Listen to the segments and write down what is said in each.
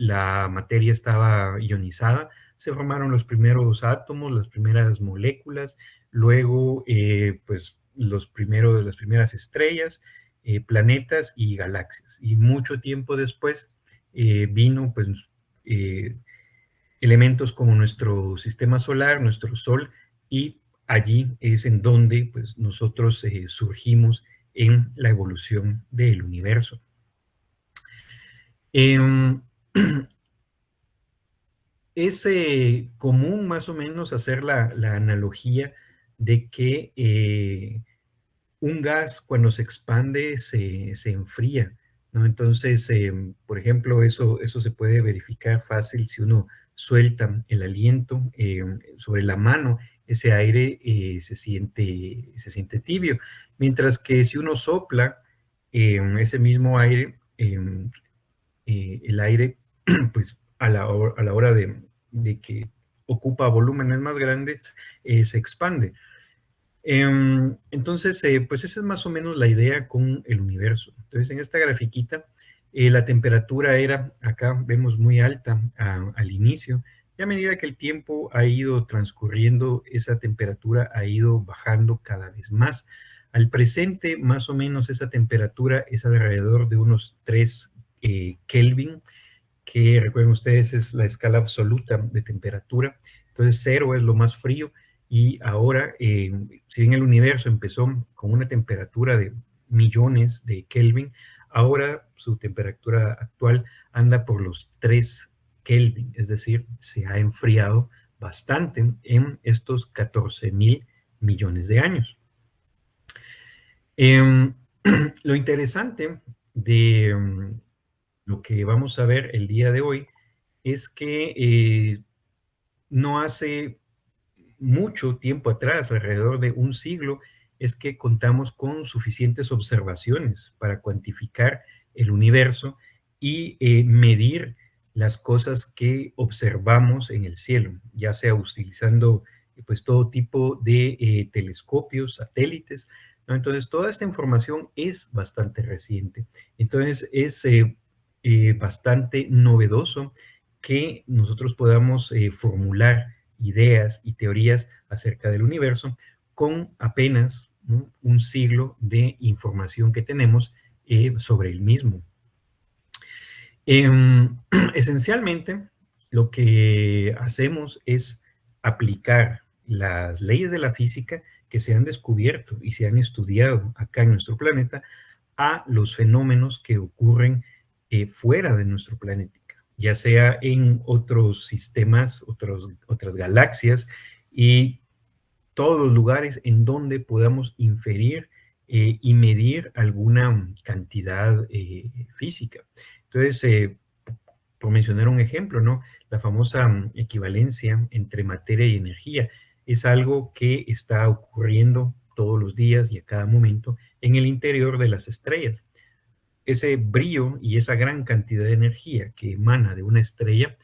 la materia estaba ionizada, se formaron los primeros átomos, las primeras moléculas, luego pues las primeras estrellas, planetas y galaxias. Y mucho tiempo después vino pues eh, elementos como nuestro sistema solar, nuestro Sol, y allí es en donde pues, nosotros surgimos en la evolución del universo. Em, es común más o menos hacer la analogía de que un gas cuando se expande se enfría, ¿no? Entonces, por ejemplo, eso se puede verificar fácil si uno suelta el aliento sobre la mano, ese aire se siente tibio, mientras que si uno sopla ese mismo aire, el aire, pues a la hora de que ocupa volúmenes más grandes, se expande. Entonces, pues esa es más o menos la idea con el universo. Entonces, en esta grafiquita, la temperatura era, acá vemos muy alta al inicio, y a medida que el tiempo ha ido transcurriendo, esa temperatura ha ido bajando cada vez más. Al presente, más o menos esa temperatura es alrededor de unos 3 Kelvin, que recuerden ustedes es la escala absoluta de temperatura. Entonces, 0 es lo más frío, y ahora, si bien el universo empezó con una temperatura de millones de Kelvin, ahora su temperatura actual anda por los 3 Kelvin, es decir, se ha enfriado bastante en estos 14.000 millones de años. Eh, lo interesante de lo que vamos a ver el día de hoy es que no hace mucho tiempo atrás, alrededor de un siglo, es que contamos con suficientes observaciones para cuantificar el universo y medir las cosas que observamos en el cielo, ya sea utilizando pues todo tipo de telescopios, satélites, ¿no? Entonces, toda esta información es bastante reciente. Entonces, es bastante novedoso que nosotros podamos formular ideas y teorías acerca del universo con apenas, ¿no?, un siglo de información que tenemos sobre el mismo. Esencialmente, lo que hacemos es aplicar las leyes de la física que se han descubierto y se han estudiado acá en nuestro planeta a los fenómenos que ocurren fuera de nuestro planeta, ya sea en otros sistemas, otras galaxias y todos los lugares en donde podamos inferir y medir alguna cantidad física. Entonces, por mencionar un ejemplo, ¿no? La famosa equivalencia entre materia y energía es algo que está ocurriendo todos los días y a cada momento en el interior de las estrellas. Ese brillo y esa gran cantidad de energía que emana de una estrella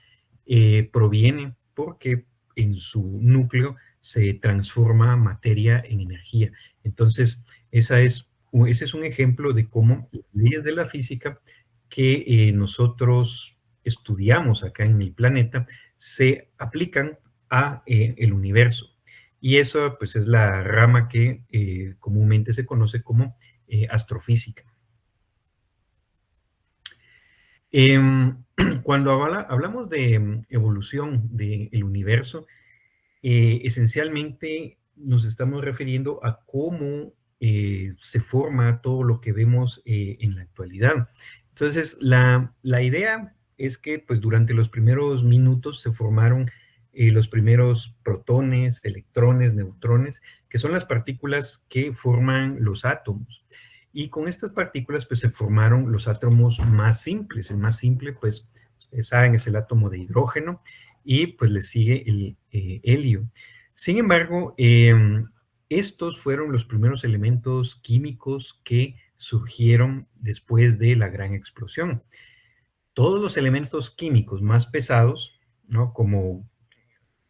proviene porque en su núcleo se transforma materia en energía. Entonces, ese es un ejemplo de cómo las leyes de la física que nosotros estudiamos acá en el planeta se aplican a el universo. Y eso pues es la rama que comúnmente se conoce como astrofísica. Em, cuando hablamos de evolución del universo, esencialmente nos estamos refiriendo a cómo se forma todo lo que vemos en la actualidad. Entonces, la idea es que pues, durante los primeros minutos se formaron los primeros protones, electrones, neutrones, que son las partículas que forman los átomos. Y con estas partículas pues, se formaron los átomos más simples. El más simple, pues, ustedes saben, es el átomo de hidrógeno, y pues le sigue el helio. Sin embargo, estos fueron los primeros elementos químicos que surgieron después de la gran explosión. Todos los elementos químicos más pesados, ¿no?, como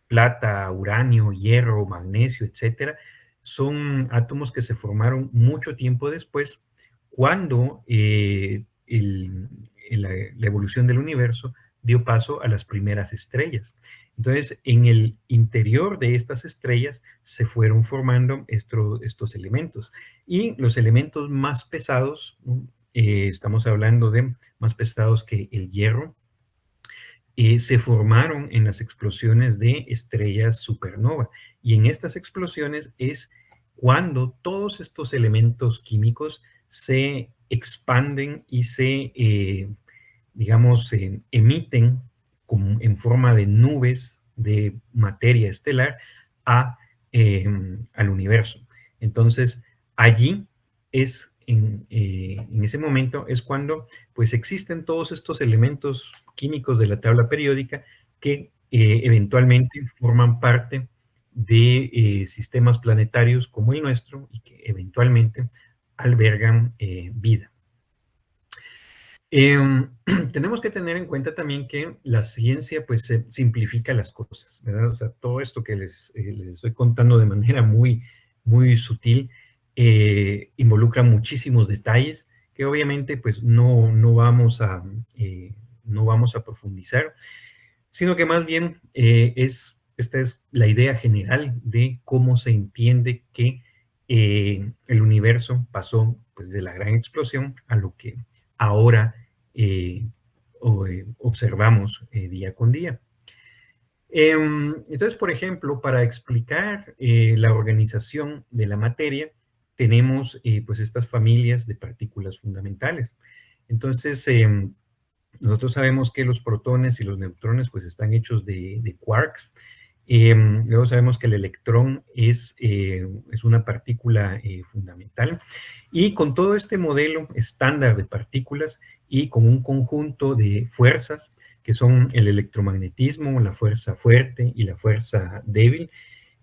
plata, uranio, hierro, magnesio, etcétera, son átomos que se formaron mucho tiempo después, cuando la evolución del universo dio paso a las primeras estrellas. Entonces, en el interior de estas estrellas se fueron formando estos elementos. Y los elementos más pesados, estamos hablando de más pesados que el hierro, se formaron en las explosiones de estrellas supernova. Y en estas explosiones es cuando todos estos elementos químicos se expanden y digamos, se emiten como en forma de nubes de materia estelar a, al universo. Entonces, allí es, en ese momento, es cuando pues existen todos estos elementos químicos de la tabla periódica que eventualmente forman parte de sistemas planetarios como el nuestro y que eventualmente albergan vida. Tenemos que tener en cuenta también que la ciencia pues simplifica las cosas, ¿verdad? O sea, todo esto que les estoy contando de manera muy, muy sutil involucra muchísimos detalles que obviamente pues no vamos a profundizar, sino que más bien esta es la idea general de cómo se entiende que el universo pasó pues de la gran explosión a lo que ahora eh, observamos día con día. Entonces, por ejemplo, para explicar la organización de la materia, tenemos pues estas familias de partículas fundamentales. Entonces, nosotros sabemos que los protones y los neutrones pues están hechos de quarks. Luego sabemos que el electrón es una partícula fundamental. Y con todo este modelo estándar de partículas y con un conjunto de fuerzas, que son el electromagnetismo, la fuerza fuerte y la fuerza débil,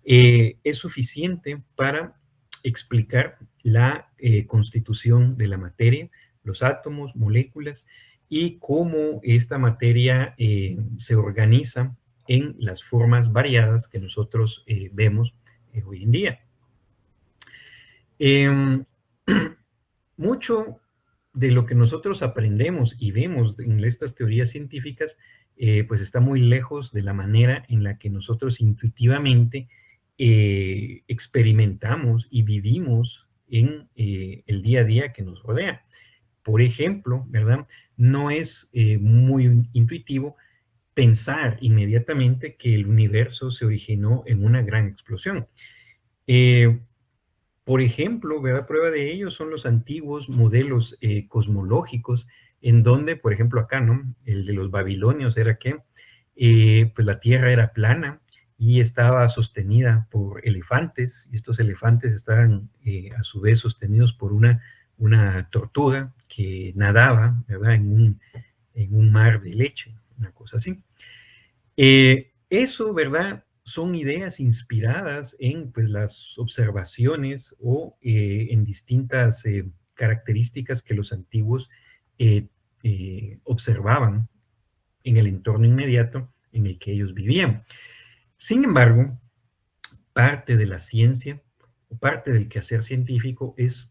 es suficiente para explicar la constitución de la materia, los átomos, moléculas, y cómo esta materia se organiza en las formas variadas que nosotros vemos hoy en día. Mucho de lo que nosotros aprendemos y vemos en estas teorías científicas, pues está muy lejos de la manera en la que nosotros intuitivamente experimentamos y vivimos en el día a día que nos rodea. Por ejemplo, ¿verdad? No es muy intuitivo pensar inmediatamente que el universo se originó en una gran explosión. Por ejemplo, ¿verdad? Prueba de ello son los antiguos modelos cosmológicos, en donde, por ejemplo, acá, ¿no? El de los babilonios era que pues la Tierra era plana y estaba sostenida por elefantes, y estos elefantes estaban a su vez sostenidos por una tortuga que nadaba, ¿verdad? En un mar de leche, una cosa así. Eso, ¿verdad? Son ideas inspiradas en pues, las observaciones o en distintas características que los antiguos observaban en el entorno inmediato en el que ellos vivían. Sin embargo, parte de la ciencia o parte del quehacer científico es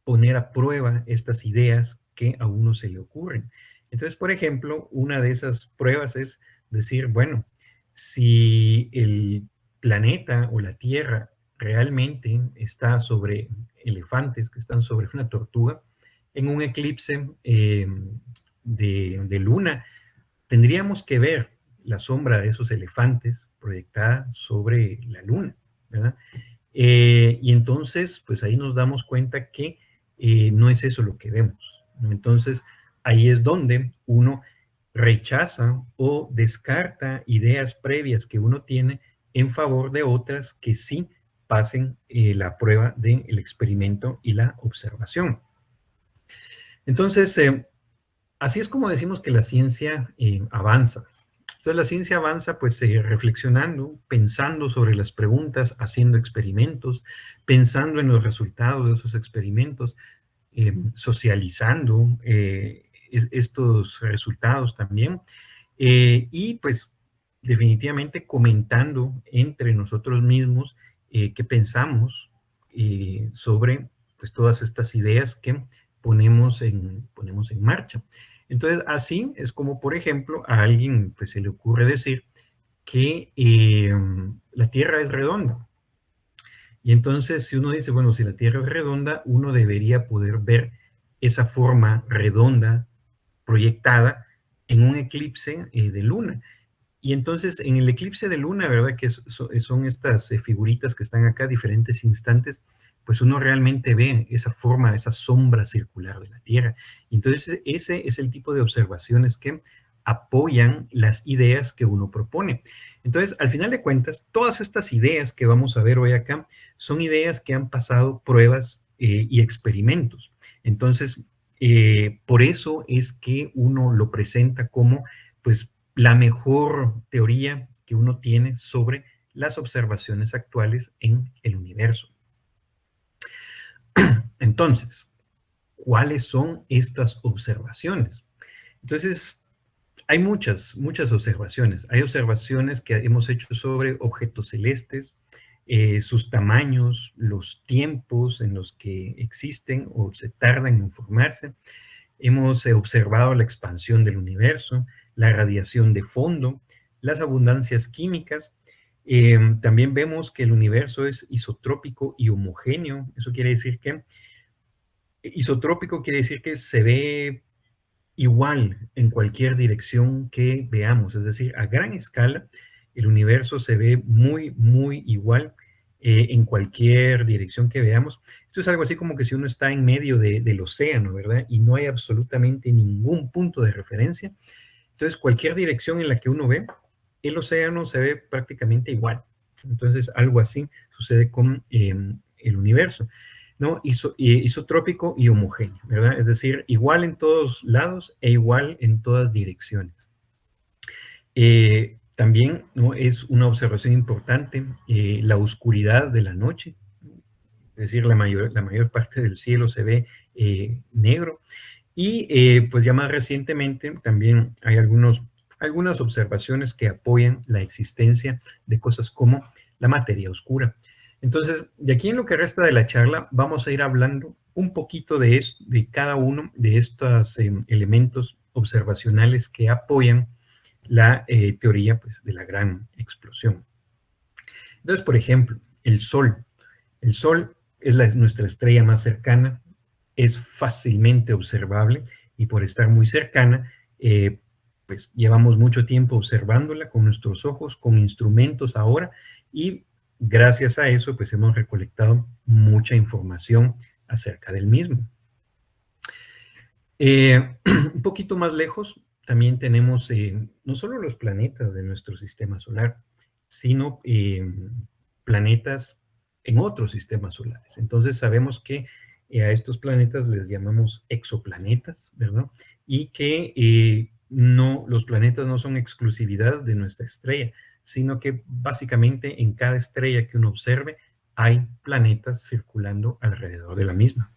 poner a prueba estas ideas que a uno se le ocurren. Entonces, por ejemplo, una de esas pruebas es decir, bueno, si el planeta o la Tierra realmente está sobre elefantes que están sobre una tortuga, en un eclipse de luna, tendríamos que ver la sombra de esos elefantes proyectada sobre la luna, ¿verdad? Y entonces, pues ahí nos damos cuenta que no es eso lo que vemos, ¿no? Entonces, ahí es donde uno rechaza o descarta ideas previas que uno tiene en favor de otras que sí pasen la prueba del experimento y la observación. Entonces, así es como decimos que la ciencia avanza. Entonces la ciencia avanza pues reflexionando, pensando sobre las preguntas, haciendo experimentos, pensando en los resultados de esos experimentos, socializando estos resultados también y pues definitivamente comentando entre nosotros mismos qué pensamos sobre pues todas estas ideas que ponemos en marcha. Entonces, así es como, por ejemplo, a alguien pues, se le ocurre decir que la Tierra es redonda. Y entonces, si uno dice, bueno, si la Tierra es redonda, uno debería poder ver esa forma redonda proyectada en un eclipse de luna. Y entonces, en el eclipse de luna, ¿verdad? Que son estas figuritas que están acá, diferentes instantes, pues uno realmente ve esa forma, esa sombra circular de la Tierra. Entonces, ese es el tipo de observaciones que apoyan las ideas que uno propone. Entonces, al final de cuentas, todas estas ideas que vamos a ver hoy acá son ideas que han pasado pruebas y experimentos. Entonces, por eso es que uno lo presenta como, pues, la mejor teoría que uno tiene sobre las observaciones actuales en el universo. Entonces, ¿cuáles son estas observaciones? Entonces, hay muchas observaciones. Hay observaciones que hemos hecho sobre objetos celestes, sus tamaños, los tiempos en los que existen o se tardan en formarse. Hemos observado la expansión del universo, la radiación de fondo, las abundancias químicas. También vemos que el universo es isotrópico y homogéneo. Eso quiere decir que isotrópico quiere decir que se ve igual en cualquier dirección que veamos, es decir, a gran escala, el universo se ve muy igual en cualquier dirección que veamos. Esto es algo así como que si uno está en medio del océano, ¿verdad? Y no hay absolutamente ningún punto de referencia. Entonces, cualquier dirección en la que uno ve, el océano se ve prácticamente igual. Entonces, algo así sucede con el universo, ¿no? Isotrópico y homogéneo, ¿verdad? Es decir, igual en todos lados e igual en todas direcciones. También, ¿no? Es una observación importante la oscuridad de la noche, es decir, la mayor parte del cielo se ve negro. Y pues ya más recientemente también hay algunas observaciones que apoyan la existencia de cosas como la materia oscura. Entonces, de aquí en lo que resta de la charla, vamos a ir hablando un poquito de cada uno de estos elementos observacionales que apoyan la teoría pues, de la gran explosión. Entonces, por ejemplo, el Sol. El Sol es nuestra estrella más cercana, es fácilmente observable y por estar muy cercana, pues llevamos mucho tiempo observándola con nuestros ojos, con instrumentos ahora y gracias a eso pues hemos recolectado mucha información acerca del mismo. Un poquito más lejos también tenemos no solo los planetas de nuestro sistema solar, sino planetas en otros sistemas solares. Entonces sabemos que a estos planetas les llamamos exoplanetas, ¿verdad? Y que los planetas no son exclusividad de nuestra estrella, sino que básicamente en cada estrella que uno observe hay planetas circulando alrededor de la misma.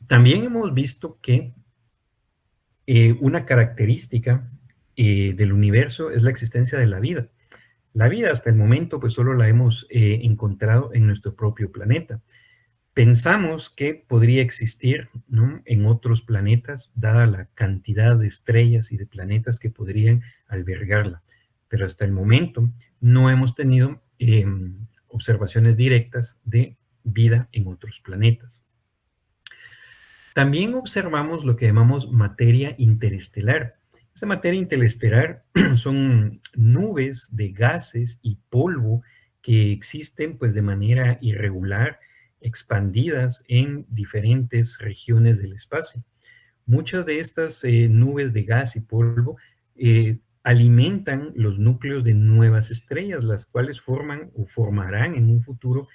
También hemos visto que una característica del universo es la existencia de la vida. La vida hasta el momento pues solo la hemos encontrado en nuestro propio planeta. Pensamos que podría existir, ¿no?, en otros planetas, dada la cantidad de estrellas y de planetas que podrían albergarla. Pero hasta el momento no hemos tenido observaciones directas de vida en otros planetas. También observamos lo que llamamos materia interestelar. Esta materia interestelar son nubes de gases y polvo que existen pues de manera irregular, expandidas en diferentes regiones del espacio. Muchas de estas nubes de gas y polvo alimentan los núcleos de nuevas estrellas, las cuales forman o formarán en un futuro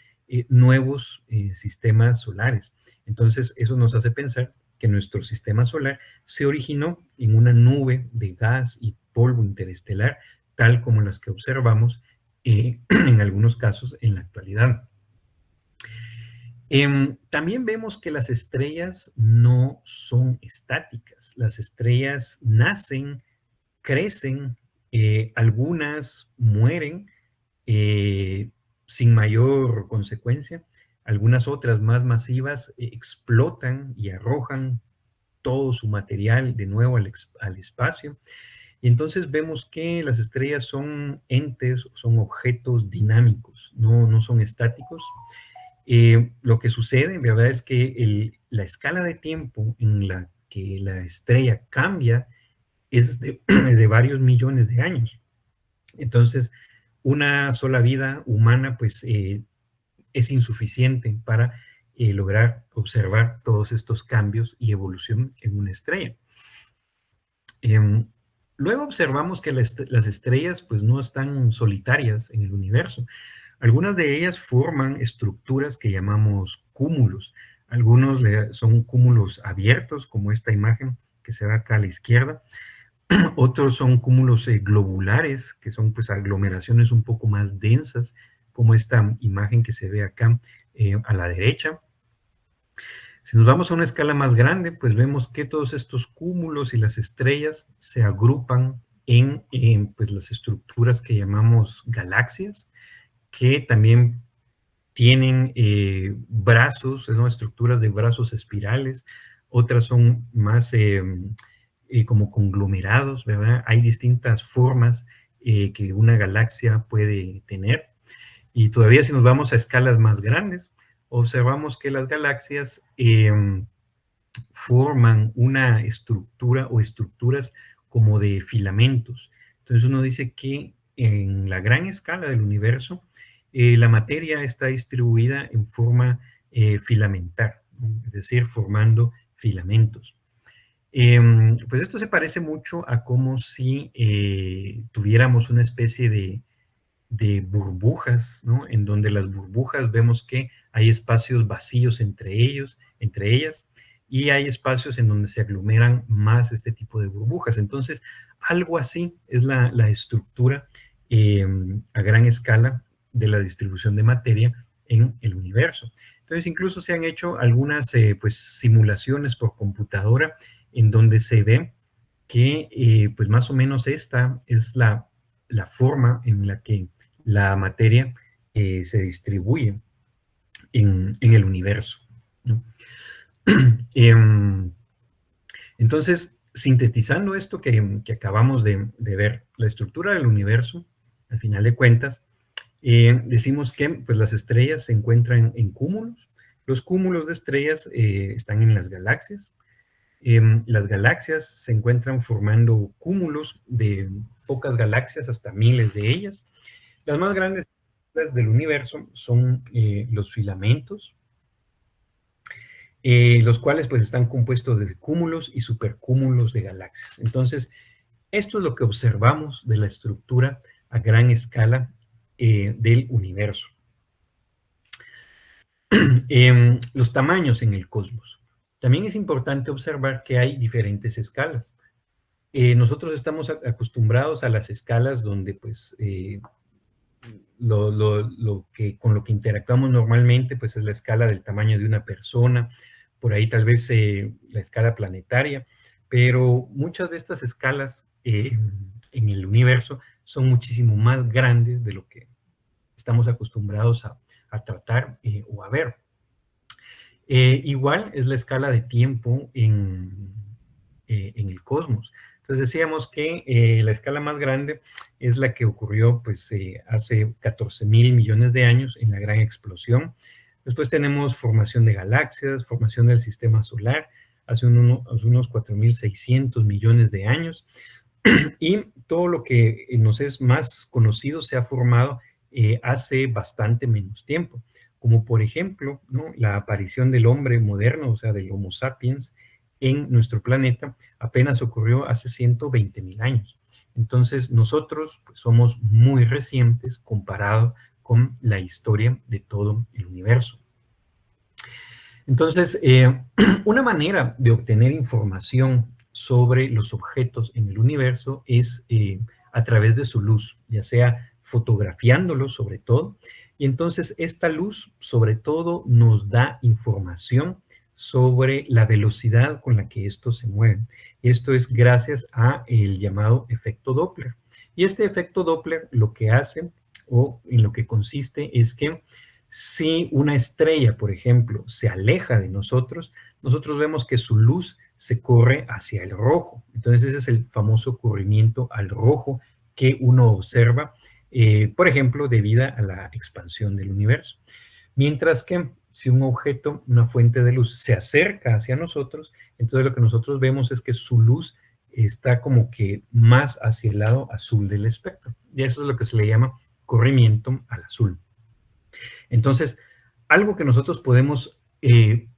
nuevos sistemas solares. Entonces, eso nos hace pensar que nuestro sistema solar se originó en una nube de gas y polvo interestelar, tal como las que observamos en algunos casos en la actualidad. También vemos que las estrellas no son estáticas. Las estrellas nacen, crecen, algunas mueren sin mayor consecuencia. Algunas otras más masivas explotan y arrojan todo su material de nuevo al espacio. Y entonces vemos que las estrellas son entes, son objetos dinámicos, no son estáticos. Lo que sucede, en verdad, es que la escala de tiempo en la que la estrella cambia es de, es de varios millones de años. Entonces, una sola vida humana, pues, es insuficiente para lograr observar todos estos cambios y evolución en una estrella. Luego observamos que las estrellas, pues, no están solitarias en el universo. Algunas de ellas forman estructuras que llamamos cúmulos. Algunos son cúmulos abiertos, como esta imagen que se ve acá a la izquierda. Otros son cúmulos globulares, que son pues aglomeraciones un poco más densas, como esta imagen que se ve acá a la derecha. Si nos vamos a una escala más grande, pues vemos que todos estos cúmulos y las estrellas se agrupan en pues las estructuras que llamamos galaxias, que también tienen brazos, son estructuras de brazos espirales, otras son más como conglomerados, ¿verdad? Hay distintas formas que una galaxia puede tener. Y todavía si nos vamos a escalas más grandes, observamos que las galaxias forman una estructura o estructuras como de filamentos. Entonces uno dice que en la gran escala del universo, la materia está distribuida en forma filamentar, ¿no? Es decir, formando filamentos. Pues esto se parece mucho a como si tuviéramos una especie de burbujas, ¿no? En donde las burbujas vemos que hay espacios vacíos entre ellas, y hay espacios en donde se aglomeran más este tipo de burbujas. Entonces, algo así es la estructura a gran escala de la distribución de materia en el universo. Entonces, incluso se han hecho algunas pues, simulaciones por computadora en donde se ve que pues más o menos esta es la forma en la que la materia se distribuye en el universo, ¿no? Entonces, sintetizando esto que acabamos de ver, la estructura del universo, al final de cuentas, decimos que pues, las estrellas se encuentran en cúmulos. Los cúmulos de estrellas están en las galaxias. Las galaxias se encuentran formando cúmulos de pocas galaxias hasta miles de ellas. Las más grandes del universo son los filamentos, los cuales pues están compuestos de cúmulos y supercúmulos de galaxias. Entonces, esto es lo que observamos de la estructura a gran escala del universo. Los tamaños en el cosmos. También es importante observar que hay diferentes escalas. Nosotros estamos acostumbrados a las escalas donde pues con lo que interactuamos normalmente pues es la escala del tamaño de una persona, por ahí tal vez la escala planetaria, pero muchas de estas escalas en el universo son muchísimo más grandes de lo que estamos acostumbrados a tratar o a ver. Igual es la escala de tiempo en el cosmos. Entonces decíamos que la escala más grande es la que ocurrió pues, hace 14,000 millones de años en la gran explosión. Después tenemos formación de galaxias, formación del sistema solar, hace unos 4,600 millones de años. Y todo lo que nos es más conocido se ha formado hace bastante menos tiempo, como por ejemplo, ¿no?, la aparición del hombre moderno, o sea, del Homo sapiens, en nuestro planeta apenas ocurrió hace 120,000 años. Entonces, nosotros pues, somos muy recientes comparado con la historia de todo el universo. Entonces, una manera de obtener información sobre los objetos en el universo es a través de su luz, ya sea fotografiándolos sobre todo, y entonces esta luz sobre todo nos da información sobre la velocidad con la que estos se mueven. Esto es gracias a el llamado efecto Doppler. Y este efecto Doppler lo que hace o en lo que consiste es que si una estrella, por ejemplo, se aleja de nosotros, nosotros vemos que su luz se corre hacia el rojo. Entonces ese es el famoso corrimiento al rojo que uno observa, por ejemplo, debido a la expansión del universo. Mientras que si un objeto, una fuente de luz, se acerca hacia nosotros, entonces lo que nosotros vemos es que su luz está como que más hacia el lado azul del espectro. Y eso es lo que se le llama corrimiento al azul. Entonces, algo que nosotros podemos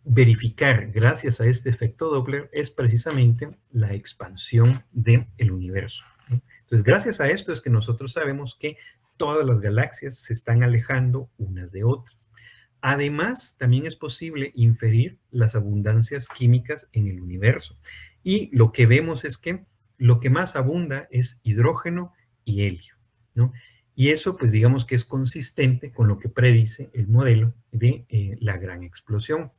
verificar gracias a este efecto Doppler es precisamente la expansión del universo, ¿no? Entonces, gracias a esto es que nosotros sabemos que todas las galaxias se están alejando unas de otras. Además, también es posible inferir las abundancias químicas en el universo. Y lo que vemos es que lo que más abunda es hidrógeno y helio, ¿no? Y eso, pues digamos que es consistente con lo que predice el modelo de la gran explosión.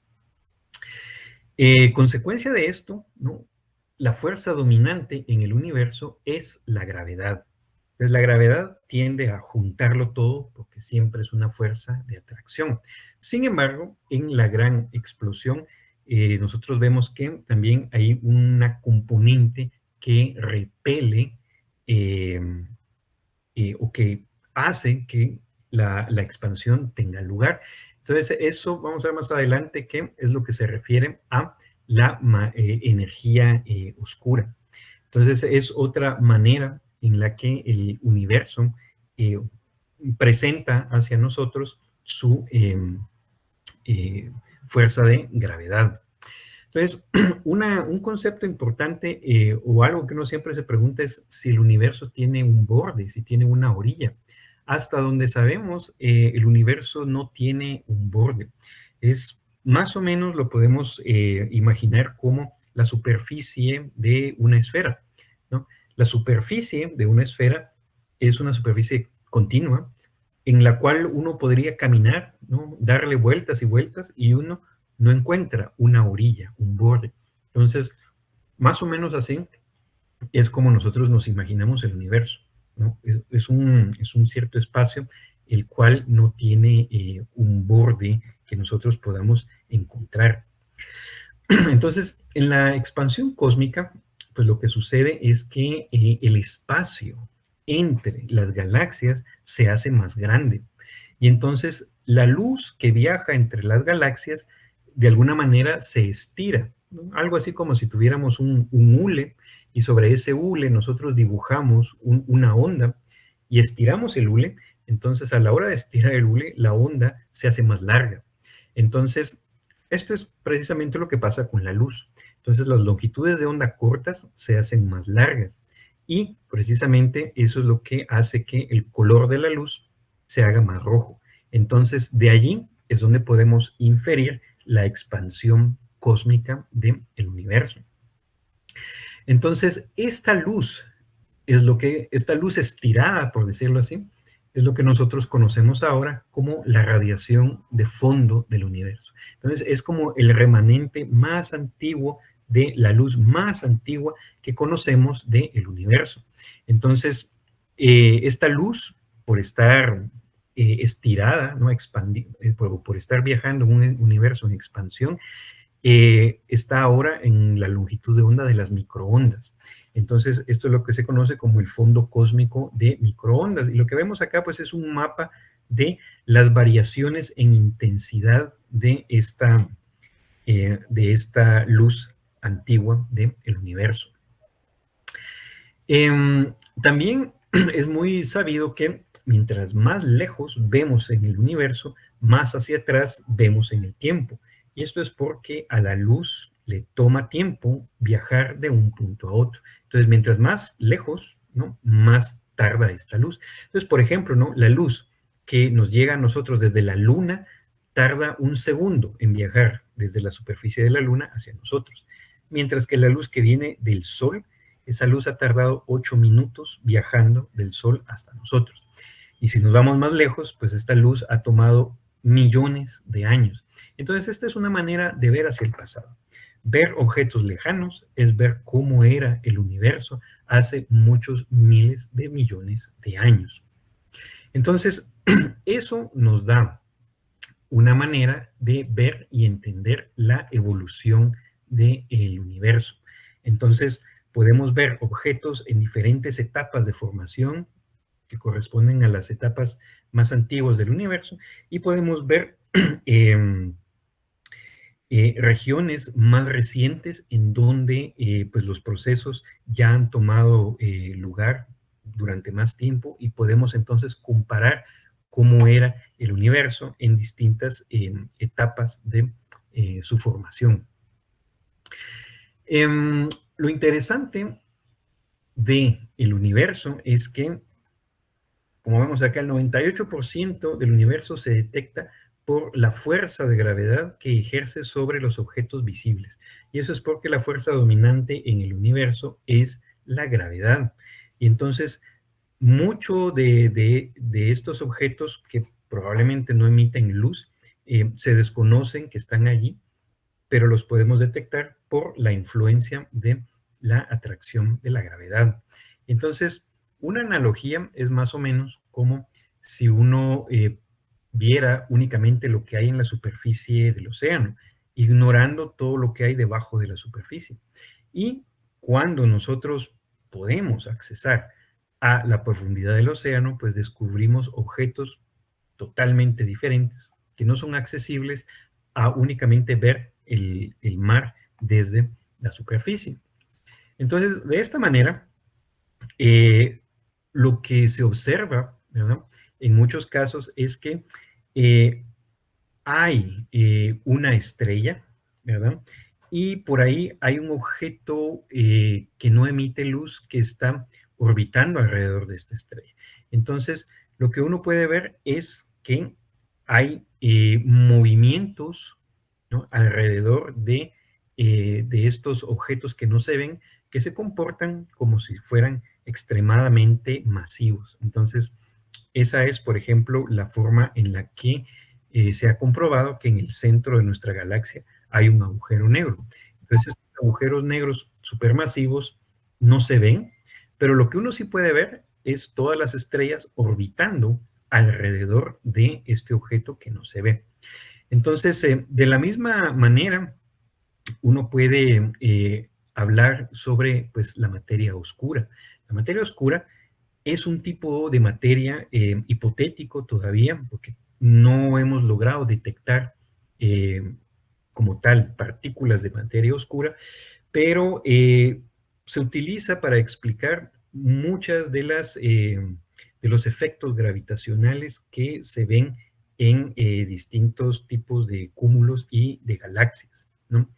Consecuencia de esto, ¿no? La fuerza dominante en el universo es la gravedad. Entonces, la gravedad tiende a juntarlo todo porque siempre es una fuerza de atracción. Sin embargo, en la gran explosión, nosotros vemos que también hay una componente que repele o que hace que la expansión tenga lugar. Entonces, eso vamos a ver más adelante que es lo que se refiere a la energía oscura. Entonces, es otra manera en la que el universo presenta hacia nosotros su fuerza de gravedad. Entonces, un concepto importante o algo que uno siempre se pregunta es si el universo tiene un borde, si tiene una orilla. Hasta donde sabemos, el universo no tiene un borde. Es más o menos lo podemos imaginar como la superficie de una esfera, ¿no? La superficie de una esfera es una superficie continua en la cual uno podría caminar, ¿no? Darle vueltas y vueltas y uno no encuentra una orilla, un borde. Entonces, más o menos así es como nosotros nos imaginamos el universo, ¿no? Es un cierto espacio el cual no tiene un borde que nosotros podamos encontrar. Entonces, en la expansión cósmica, pues lo que sucede es que el espacio entre las galaxias se hace más grande. Y entonces la luz que viaja entre las galaxias de alguna manera se estira, ¿no? Algo así como si tuviéramos un hule y sobre ese hule nosotros dibujamos una onda y estiramos el hule. Entonces a la hora de estirar el hule, la onda se hace más larga. Entonces, esto es precisamente lo que pasa con la luz. Entonces, las longitudes de onda cortas se hacen más largas y precisamente eso es lo que hace que el color de la luz se haga más rojo. Entonces, de allí es donde podemos inferir la expansión cósmica del universo. Entonces, esta luz esta luz estirada, por decirlo así, es lo que nosotros conocemos ahora como la radiación de fondo del universo. Entonces, es como el remanente más antiguo de la luz más antigua que conocemos del universo. Entonces, esta luz, por estar estirada, ¿no? Por estar viajando en un universo en expansión, está ahora en la longitud de onda de las microondas. Entonces, esto es lo que se conoce como el fondo cósmico de microondas. Y lo que vemos acá, pues, es un mapa de las variaciones en intensidad de esta luz antigua del universo. También es muy sabido que mientras más lejos vemos en el universo, más hacia atrás vemos en el tiempo. Y esto es porque a la luz le toma tiempo viajar de un punto a otro. Entonces, mientras más lejos, ¿no? Más tarda esta luz. Entonces, por ejemplo, ¿no? La luz que nos llega a nosotros desde la Luna tarda un segundo en viajar desde la superficie de la Luna hacia nosotros. Mientras que la luz que viene del Sol, esa luz ha tardado 8 minutos viajando del Sol hasta nosotros. Y si nos vamos más lejos, pues esta luz ha tomado millones de años. Entonces, esta es una manera de ver hacia el pasado. Ver objetos lejanos es ver cómo era el universo hace muchos miles de millones de años. Entonces, eso nos da una manera de ver y entender la evolución del universo. Entonces, podemos ver objetos en diferentes etapas de formación que corresponden a las etapas más antiguas del universo y podemos ver eh, regiones más recientes en donde pues los procesos ya han tomado lugar durante más tiempo y podemos entonces comparar cómo era el universo en distintas etapas de su formación. Lo interesante del universo es que, como vemos acá, el 98% del universo se detecta por la fuerza de gravedad que ejerce sobre los objetos visibles. Y eso es porque la fuerza dominante en el universo es la gravedad. Y entonces, mucho de estos objetos que probablemente no emiten luz, se desconocen que están allí, pero los podemos detectar por la influencia de la atracción de la gravedad. Entonces, una analogía es más o menos como si uno viera únicamente lo que hay en la superficie del océano, ignorando todo lo que hay debajo de la superficie. Y cuando nosotros podemos accesar a la profundidad del océano, pues descubrimos objetos totalmente diferentes que no son accesibles a únicamente ver el mar desde la superficie. Entonces, de esta manera, eh, lo que se observa, ¿verdad? En muchos casos es que eh, hay una estrella, ¿verdad? Y por ahí hay un objeto que no emite luz que está orbitando alrededor de esta estrella. Entonces, lo que uno puede ver es que hay movimientos, ¿no?, alrededor de estos objetos que no se ven, que se comportan como si fueran extremadamente masivos. Entonces, esa es, por ejemplo, la forma en la que se ha comprobado que en el centro de nuestra galaxia hay un agujero negro. Entonces, estos agujeros negros supermasivos no se ven, pero lo que uno sí puede ver es todas las estrellas orbitando alrededor de este objeto que no se ve. Entonces, de la misma manera, uno puede hablar sobre pues, la materia oscura. La materia oscura es un tipo de materia hipotético todavía, porque no hemos logrado detectar como tal partículas de materia oscura, pero se utiliza para explicar muchas de los efectos gravitacionales que se ven en distintos tipos de cúmulos y de galaxias, ¿no?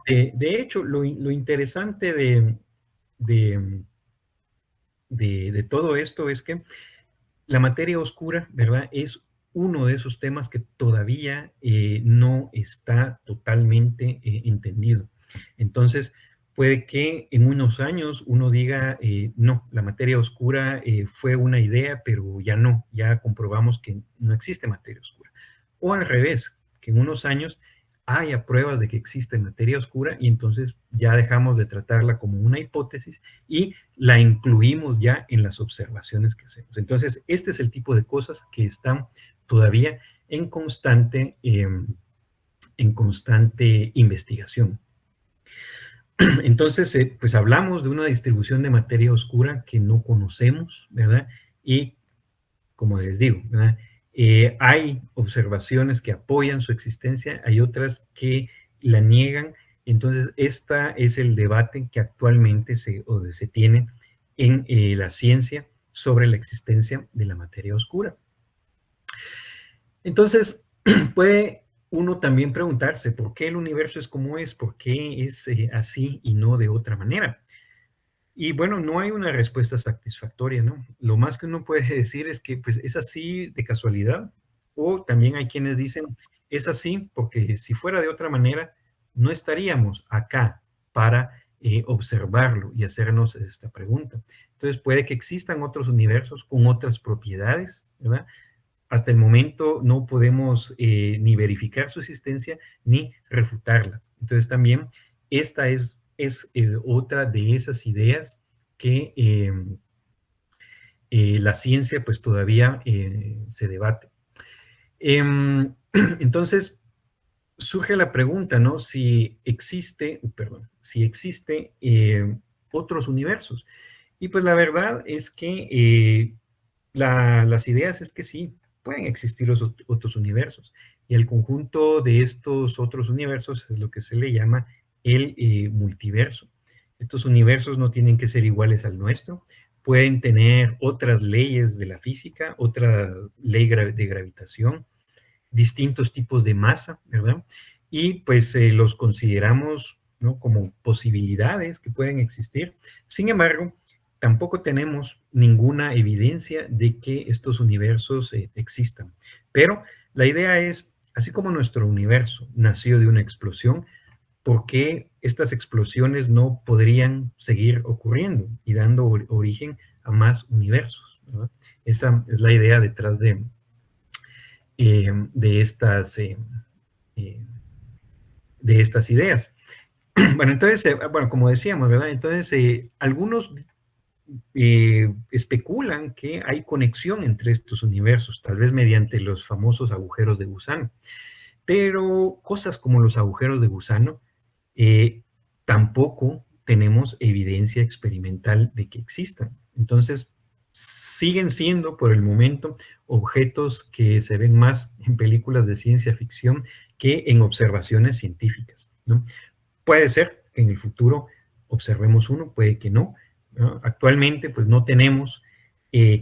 De hecho, lo interesante de, de todo esto es que la materia oscura, ¿verdad? Es uno de esos temas que todavía no está totalmente entendido. Entonces, puede que en unos años uno diga, no, la materia oscura fue una idea, pero ya no, ya comprobamos que no existe materia oscura. O al revés, que en unos años haya pruebas de que existe materia oscura y entonces ya dejamos de tratarla como una hipótesis y la incluimos ya en las observaciones que hacemos. Entonces, este es el tipo de cosas que están todavía en constante investigación. Entonces, pues hablamos de una distribución de materia oscura que no conocemos, ¿verdad? Y como les digo, ¿verdad? Hay observaciones que apoyan su existencia, hay otras que la niegan. Entonces, este es el debate que actualmente se tiene en la ciencia sobre la existencia de la materia oscura. Entonces, puede uno también preguntarse por qué el universo es como es, por qué es así y no de otra manera. Y bueno, no hay una respuesta satisfactoria, ¿no? Lo más que uno puede decir es que pues, es así de casualidad, o también hay quienes dicen, es así porque si fuera de otra manera, no estaríamos acá para observarlo y hacernos esta pregunta. Entonces puede que existan otros universos con otras propiedades, ¿verdad? Hasta el momento no podemos ni verificar su existencia ni refutarla. Entonces también esta es otra de esas ideas que la ciencia pues todavía se debate. Entonces, surge la pregunta, ¿no? Si existe, perdón, si existe otros universos. Y pues la verdad es que las ideas es que sí, pueden existir otros universos. Y el conjunto de estos otros universos es lo que se le llama el multiverso. Estos universos no tienen que ser iguales al nuestro, pueden tener otras leyes de la física, otra ley de gravitación, distintos tipos de masa, ¿verdad? Y pues los consideramos, ¿no?, como posibilidades que pueden existir. Sin embargo, tampoco tenemos ninguna evidencia de que estos universos existan. Pero la idea es, así como nuestro universo nació de una explosión, ¿por qué estas explosiones no podrían seguir ocurriendo y dando origen a más universos, ¿verdad? Esa es la idea detrás de estas, eh, de estas ideas. Bueno, entonces, bueno, como decíamos, ¿verdad? Entonces, algunos especulan que hay conexión entre estos universos, tal vez mediante los famosos agujeros de gusano. Pero cosas como los agujeros de gusano, tampoco tenemos evidencia experimental de que existan. Entonces, siguen siendo por el momento objetos que se ven más en películas de ciencia ficción que en observaciones científicas, ¿no? Puede ser que en el futuro observemos uno, puede que no, ¿no? Actualmente, pues no tenemos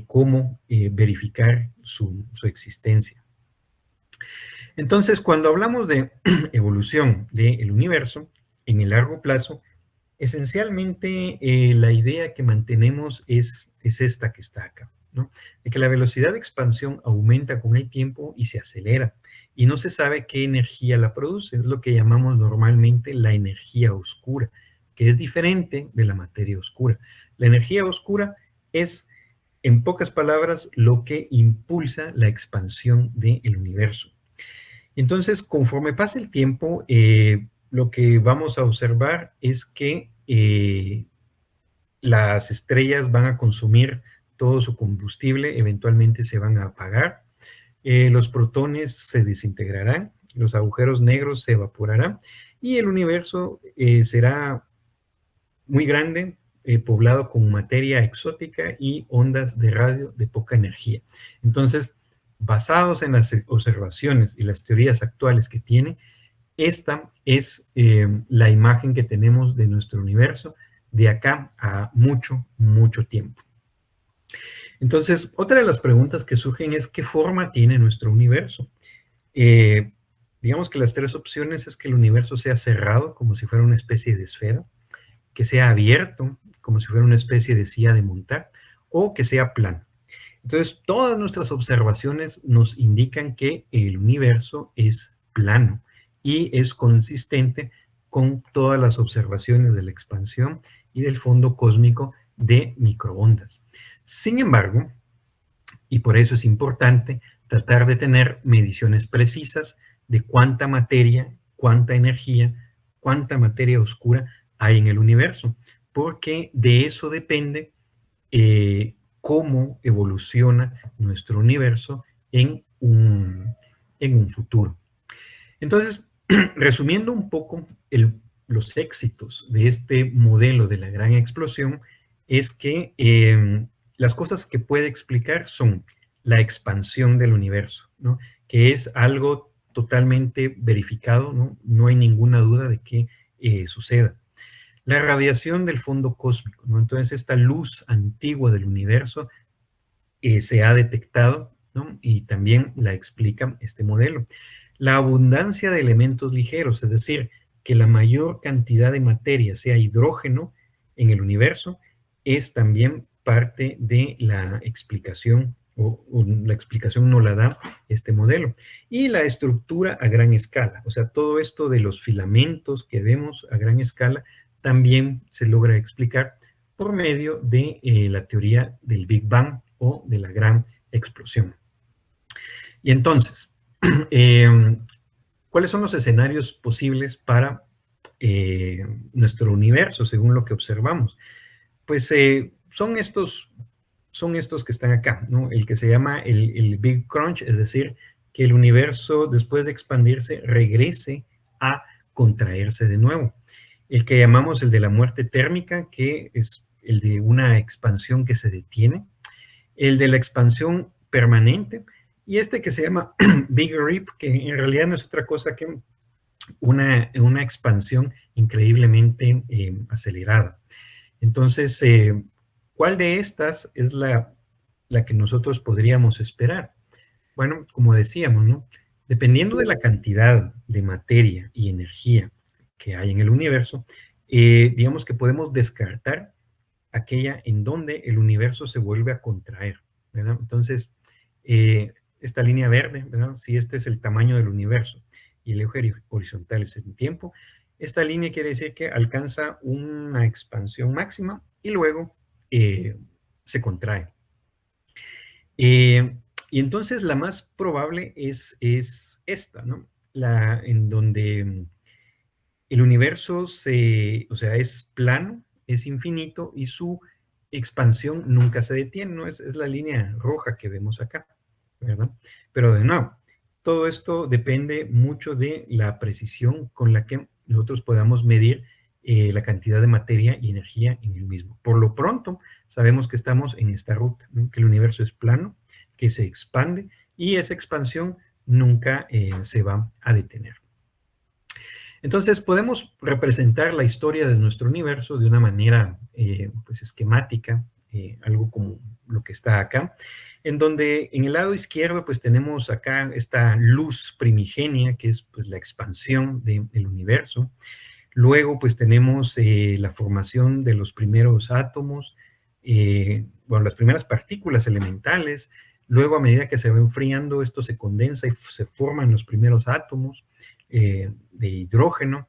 cómo verificar su existencia. Entonces, cuando hablamos de evolución del universo, en el largo plazo, esencialmente la idea que mantenemos es esta que está acá, ¿no? De que la velocidad de expansión aumenta con el tiempo y se acelera, y no se sabe qué energía la produce, es lo que llamamos normalmente la energía oscura, que es diferente de la materia oscura. La energía oscura es, en pocas palabras, lo que impulsa la expansión del universo. Entonces, conforme pasa el tiempo, lo que vamos a observar es que las estrellas van a consumir todo su combustible, eventualmente se van a apagar, los protones se desintegrarán, los agujeros negros se evaporarán y el universo será muy grande, poblado con materia exótica y ondas de radio de poca energía. Entonces, basados en las observaciones y las teorías actuales que tiene, esta es la imagen que tenemos de nuestro universo de acá a mucho, mucho tiempo. Entonces, otra de las preguntas que surgen es ¿qué forma tiene nuestro universo? Digamos que las tres opciones es que el universo sea cerrado, como si fuera una especie de esfera, que sea abierto, como si fuera una especie de silla de montar, o que sea plano. Entonces, todas nuestras observaciones nos indican que el universo es plano y es consistente con todas las observaciones de la expansión y del fondo cósmico de microondas. Sin embargo, y por eso es importante tratar de tener mediciones precisas de cuánta materia, cuánta energía, cuánta materia oscura hay en el universo, porque de eso depende cómo evoluciona nuestro universo en un futuro. Entonces, resumiendo un poco los éxitos de este modelo de la gran explosión, es que las cosas que puede explicar son la expansión del universo, ¿no?, que es algo totalmente verificado, ¿no? No hay ninguna duda de que suceda. La radiación del fondo cósmico, ¿no? Entonces, esta luz antigua del universo se ha detectado, ¿no?, y también la explica este modelo. La abundancia de elementos ligeros, es decir, que la mayor cantidad de materia sea hidrógeno en el universo, es también parte de la explicación, o la explicación no la da este modelo. Y la estructura a gran escala, o sea, todo esto de los filamentos que vemos a gran escala, también se logra explicar por medio de la teoría del Big Bang o de la gran explosión. Y entonces, ¿cuáles son los escenarios posibles para nuestro universo según lo que observamos? Pues son estos que están acá, ¿no? El que se llama el Big Crunch, es decir, que el universo, después de expandirse, regrese a contraerse de nuevo. El que llamamos el de la muerte térmica, que es el de una expansión que se detiene, el de la expansión permanente, y este que se llama Big Rip, que en realidad no es otra cosa que una expansión increíblemente acelerada. Entonces, ¿cuál de estas es la que nosotros podríamos esperar? Bueno, como decíamos, ¿no? Dependiendo de la cantidad de materia y energía que hay en el universo, digamos que podemos descartar aquella en donde el universo se vuelve a contraer, ¿verdad? Entonces, esta línea verde, ¿verdad? Si este es el tamaño del universo y el eje horizontal es el tiempo, esta línea quiere decir que alcanza una expansión máxima y luego se contrae. Y entonces la más probable es esta, ¿no? En donde el universo o sea, es plano, es infinito y su expansión nunca se detiene, ¿no? Es la línea roja que vemos acá, ¿verdad? Pero de nuevo, todo esto depende mucho de la precisión con la que nosotros podamos medir la cantidad de materia y energía en el mismo. Por lo pronto, sabemos que estamos en esta ruta, ¿no? Que el universo es plano, que se expande y esa expansión nunca se va a detener. Entonces, podemos representar la historia de nuestro universo de una manera pues esquemática, algo como lo que está acá, en donde en el lado izquierdo pues tenemos acá esta luz primigenia, que es pues la expansión del universo. Luego pues tenemos la formación de los primeros átomos, bueno, las primeras partículas elementales. Luego, a medida que se va enfriando, esto se condensa y se forman los primeros átomos de hidrógeno.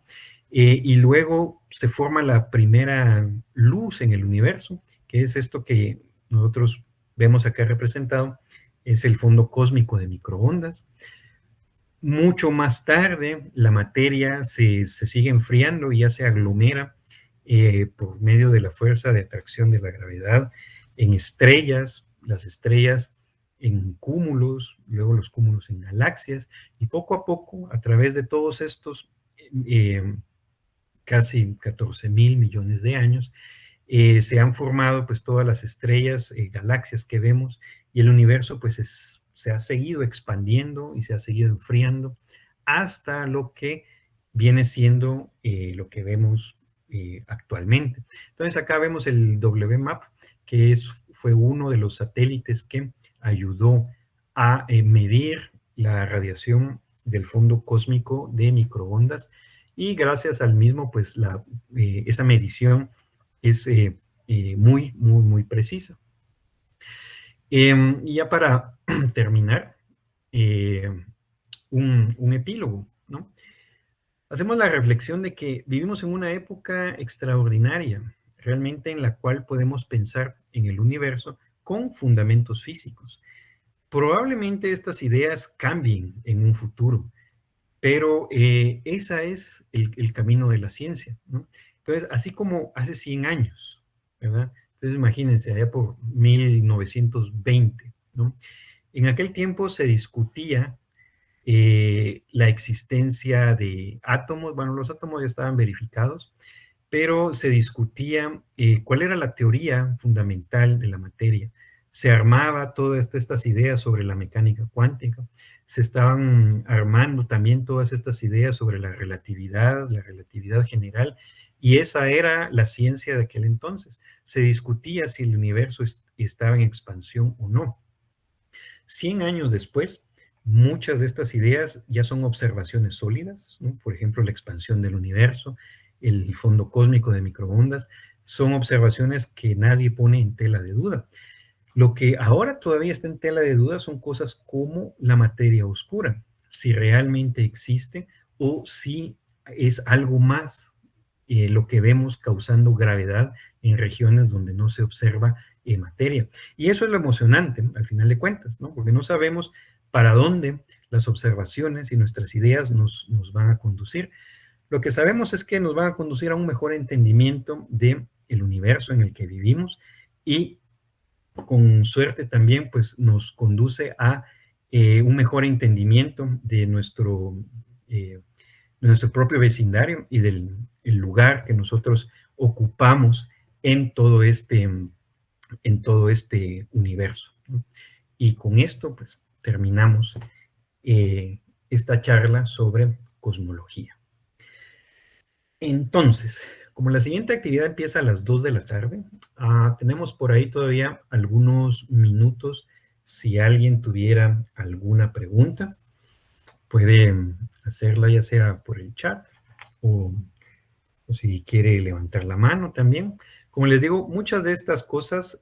Y luego se forma la primera luz en el universo, que es esto que nosotros vemos acá representado, es el fondo cósmico de microondas. Mucho más tarde, la materia se sigue enfriando y ya se aglomera por medio de la fuerza de atracción de la gravedad en estrellas, las estrellas en cúmulos, luego los cúmulos en galaxias, y poco a poco, a través de todos estos casi 14.000 millones de años, se han formado pues todas las estrellas, galaxias que vemos, y el universo pues se ha seguido expandiendo y se ha seguido enfriando hasta lo que viene siendo lo que vemos actualmente. Entonces acá vemos el WMAP, que fue uno de los satélites que ayudó a medir la radiación del fondo cósmico de microondas, y gracias al mismo pues esa medición es muy precisa. Y ya para terminar, un epílogo, ¿no? Hacemos la reflexión de que vivimos en una época extraordinaria, realmente en la cual podemos pensar en el universo con fundamentos físicos. Probablemente estas ideas cambien en un futuro, pero ese es el camino de la ciencia, ¿no? Entonces, así como hace 100 años, ¿verdad? Entonces, imagínense, allá por 1920, ¿no? En aquel tiempo se discutía la existencia de átomos. Bueno, los átomos ya estaban verificados, pero se discutía cuál era la teoría fundamental de la materia. Se armaba todas estas ideas sobre la mecánica cuántica, se estaban armando también todas estas ideas sobre la relatividad general, y esa era la ciencia de aquel entonces. Se discutía si el universo estaba en expansión o no. 100 años después, muchas de estas ideas ya son observaciones sólidas, ¿no? Por ejemplo, la expansión del universo, el fondo cósmico de microondas, son observaciones que nadie pone en tela de duda. Lo que ahora todavía está en tela de duda son cosas como la materia oscura, si realmente existe o si es algo más lo que vemos causando gravedad en regiones donde no se observa materia. Y eso es lo emocionante, ¿no? Al final de cuentas, ¿no? Porque no sabemos para dónde las observaciones y nuestras ideas nos van a conducir. Lo que sabemos es que nos van a conducir a un mejor entendimiento del universo en el que vivimos, y con suerte también pues nos conduce a un mejor entendimiento de nuestro propio vecindario y del el lugar que nosotros ocupamos en todo este universo, ¿no? Y con esto, pues, terminamos esta charla sobre cosmología. Entonces, como la siguiente actividad empieza a las 2 de la tarde, tenemos por ahí todavía algunos minutos. Si alguien tuviera alguna pregunta, puede hacerla ya sea por el chat o si quiere levantar la mano también. Como les digo, muchas de estas cosas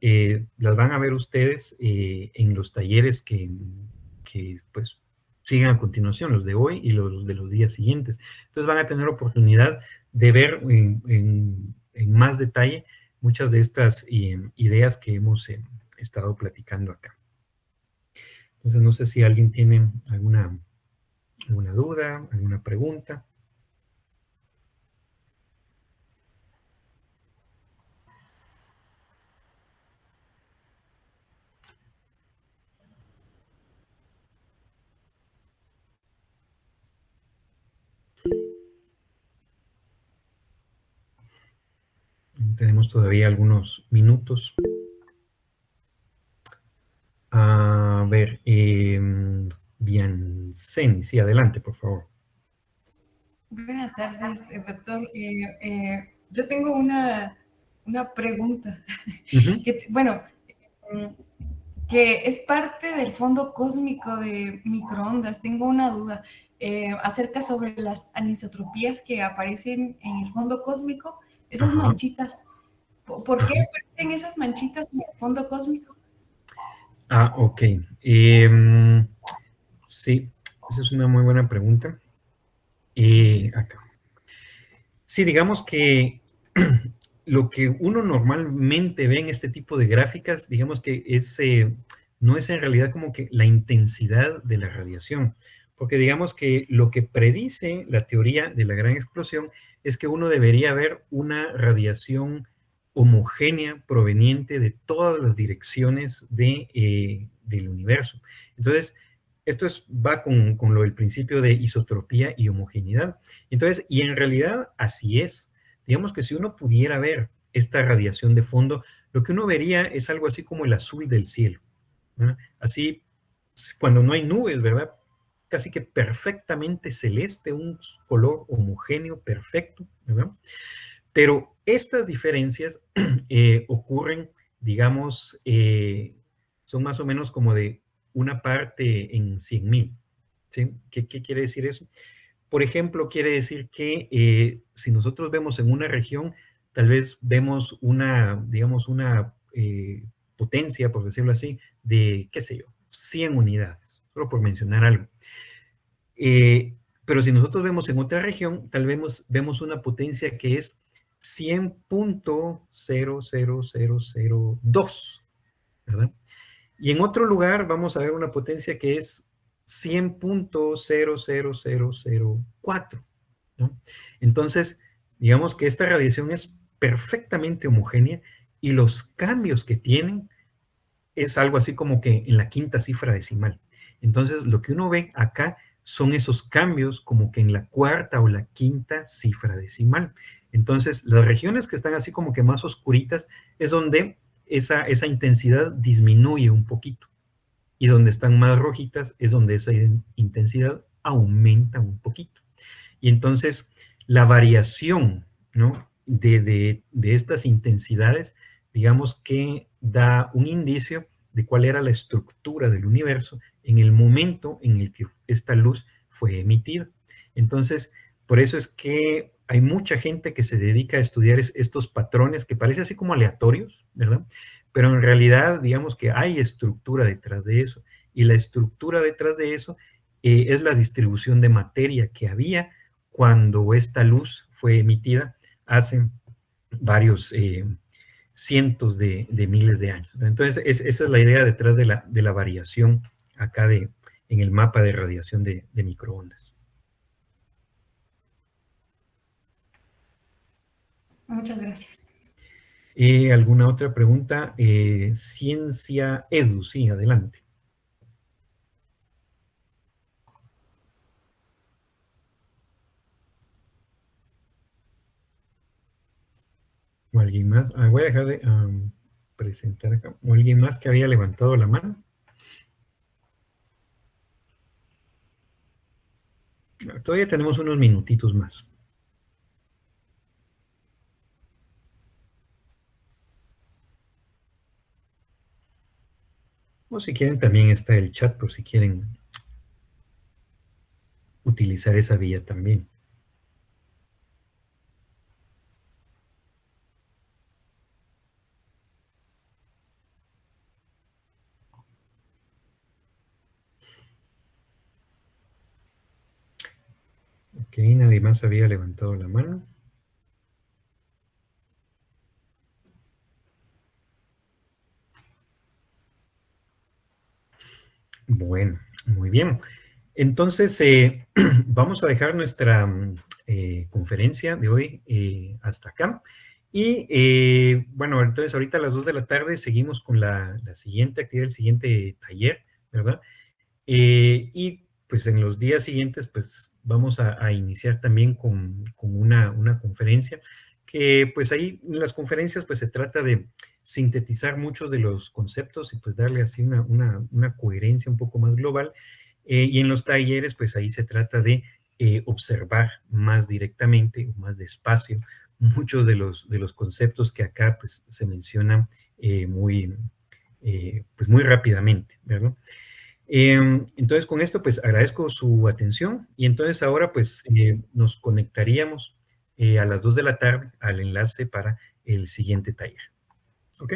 las van a ver ustedes en los talleres que pues siguen a continuación, los de hoy y los de los días siguientes. Entonces van a tener oportunidad de ver en más detalle muchas de estas ideas que hemos estado platicando acá. Entonces no sé si alguien tiene alguna duda, alguna pregunta. Tenemos todavía algunos minutos. A ver, Bianceni, sí, adelante, por favor. Buenas tardes, doctor. Yo tengo una pregunta Ujú. que, bueno, que es parte del fondo cósmico de microondas. Tengo una duda acerca sobre las anisotropías que aparecen en el fondo cósmico, esas Ajá, manchitas. ¿Por qué ajá. aparecen esas manchitas en el fondo cósmico? Ok. Sí, esa es una muy buena pregunta. Acá. Sí, digamos que lo que uno normalmente ve en este tipo de gráficas, digamos que no es en realidad como que la intensidad de la radiación, porque digamos que lo que predice la teoría de la gran explosión es que uno debería ver una radiación homogénea proveniente de todas las direcciones del universo. Entonces, va con lo del principio de isotropía y homogeneidad. Entonces, y en realidad así es. Digamos que si uno pudiera ver esta radiación de fondo, lo que uno vería es algo así como el azul del cielo, ¿verdad? Así, cuando no hay nubes, ¿verdad? Casi que perfectamente celeste, un color homogéneo, perfecto, ¿verdad? Pero estas diferencias ocurren, digamos, son más o menos como de una parte en 100,000. ¿Sí? ¿Qué quiere decir eso? Por ejemplo, quiere decir que si nosotros vemos en una región, tal vez vemos digamos, una potencia, por decirlo así, de, qué sé yo, 100 unidades, solo por mencionar algo. Pero si nosotros vemos en otra región, tal vez vemos una potencia que es 100.00002, ¿verdad? Y en otro lugar vamos a ver una potencia que es 100.00004, ¿no? Entonces, digamos que esta radiación es perfectamente homogénea y los cambios que tienen es algo así como que en la quinta cifra decimal. Entonces, lo que uno ve acá son esos cambios como que en la cuarta o la quinta cifra decimal. Entonces, las regiones que están así como que más oscuritas es donde esa intensidad disminuye un poquito. Y donde están más rojitas es donde esa intensidad aumenta un poquito. Y entonces la variación, ¿no? de estas intensidades, digamos que da un indicio de cuál era la estructura del universo en el momento en el que esta luz fue emitida. Entonces, por eso es que hay mucha gente que se dedica a estudiar estos patrones que parecen así como aleatorios, ¿verdad? Pero en realidad, digamos que hay estructura detrás de eso. Y la estructura detrás de eso es la distribución de materia que había cuando esta luz fue emitida hace varios cientos de miles de años. Entonces, esa es la idea detrás de la variación acá en el mapa de radiación de microondas. Muchas gracias. ¿Alguna otra pregunta? Ciencia Edu, sí, adelante. ¿O alguien más? Voy a dejar de presentar acá. ¿O alguien más que había levantado la mano? Todavía tenemos unos minutitos más. O si quieren, también está el chat por si quieren utilizar esa vía también. Ok, nadie más había levantado la mano. Bueno, muy bien. Entonces, vamos a dejar nuestra conferencia de hoy hasta acá. Y bueno, entonces ahorita a las 2 de la tarde seguimos con la siguiente actividad, el siguiente taller, ¿verdad? Y pues en los días siguientes, pues vamos a iniciar también con una conferencia, que pues ahí en las conferencias pues se trata de sintetizar muchos de los conceptos y pues darle así una coherencia un poco más global. Y en los talleres pues ahí se trata de observar más directamente o más despacio muchos de los conceptos que acá pues se mencionan pues muy rápidamente, ¿verdad? Entonces, con esto, pues agradezco su atención y entonces ahora, pues nos conectaríamos a las 2 de la tarde al enlace para el siguiente taller. ¿Ok?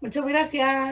Muchas gracias.